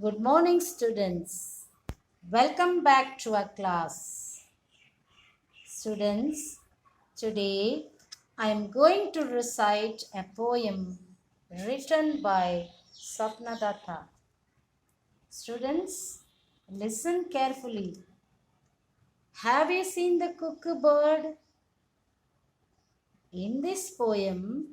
Good morning, students. Welcome back to our class. Students, today I am going to recite a poem written by Sapnadatta. Students, listen carefully. Have you seen the cuckoo bird? In this poem,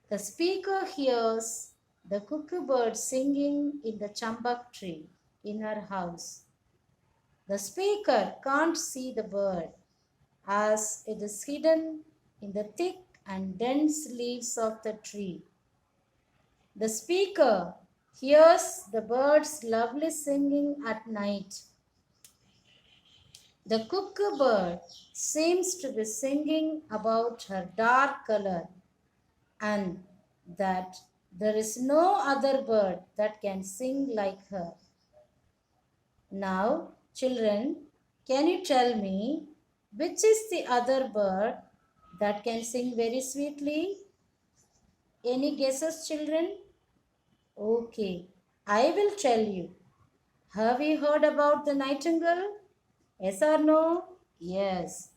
the speaker hears the cuckoo bird singing in the chambak tree in her house. The speaker can't see the bird as it is hidden in the thick and dense leaves of the tree. The speaker hears the bird's lovely singing at night. The cuckoo bird seems to be singing about her dark color and that there is no other bird that can sing like her. Now, children, can you tell me which is the other bird that can sing very sweetly? Any guesses, children? Okay, I will tell you. Have you heard about the nightingale? Yes or no? Yes,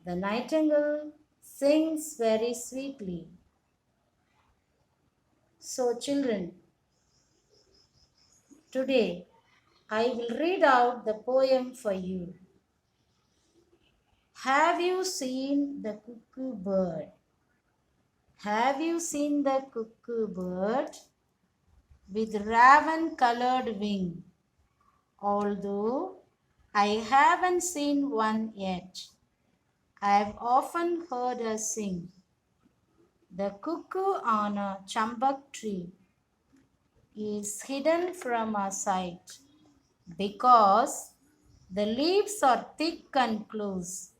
the nightingale sings very sweetly. So, children, today I will read out the poem for you. Have you seen the cuckoo bird? Have you seen the cuckoo bird with raven colored wing? Although I haven't seen one yet, I've often heard her sing. The cuckoo on a chambak tree is hidden from our sight because the leaves are thick and close.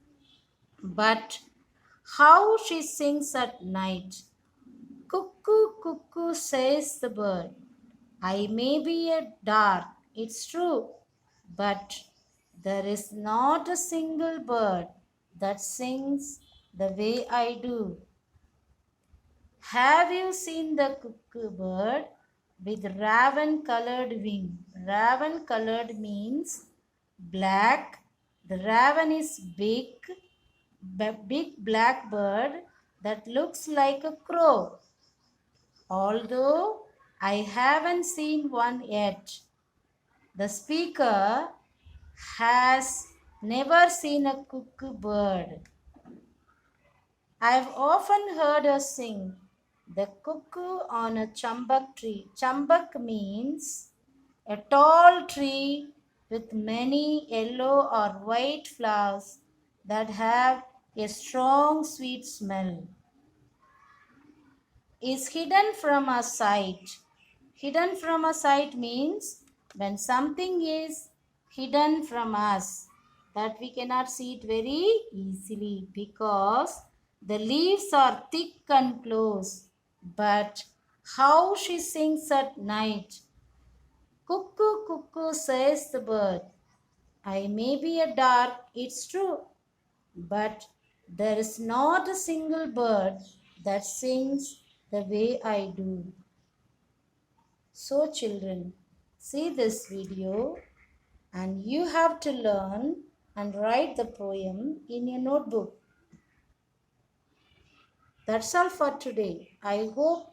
But how she sings at night! Cuckoo, cuckoo, says the bird. I may be a dark, it's true, but there is not a single bird that sings the way I do. Have you seen the cuckoo bird with raven colored wing? Raven colored means black. The raven is big black bird that looks like a crow. Although I haven't seen one yet, the speaker has never seen a cuckoo bird. I've often heard her sing the cuckoo on a chambak tree. Chambak means a tall tree with many yellow or white flowers that have a strong sweet smell. Is hidden from our sight. Hidden from our sight means when something is hidden from us, that we cannot see it very easily because the leaves are thick and close. But how she sings at night. Cuckoo, cuckoo, says the bird. I may be a dark, it's true, but there is not a single bird that sings the way I do. So, children, see this video and you have to learn and write the poem in your notebook. That's all for today. I hope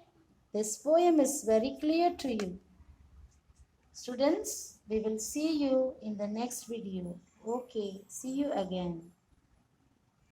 this poem is very clear to you. Students, we will see you in the next video. Okay, see you again.